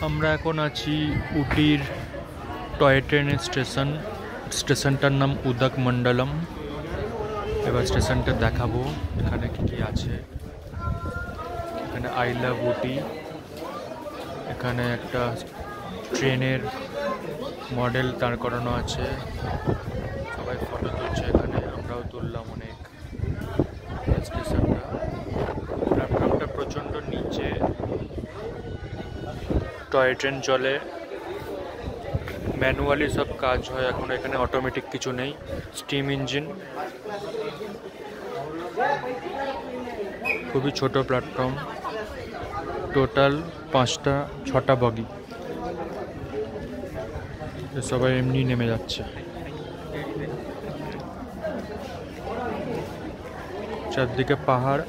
আমরা এখন আছি উটির টয় ট্রেনের স্টেশনটার নাম উদকমন্ডলম। এবার স্টেশনটা দেখাবো এখানে কি কি আছে। এখানে আই লাভ উটি, এখানে একটা ট্রেনের মডেল দাঁড় করানো আছে, সবাই ফটো তুলছে, এখানে আমরাও তুললাম অনেক। স্টেশনটা প্ল্যাটফর্মটা প্রচণ্ড নিচে, টয় ট্রেন চলে, ম্যানুয়ালি সব কাজ হয় এখন, এখানে অটোমেটিক কিছু নেই, স্টিম ইঞ্জিন। খুবই ছোট প্ল্যাটফর্ম, টোটাল 5-6টা বগি, সবাই এমনি নেমে যাচ্ছে। চারদিকে পাহাড়,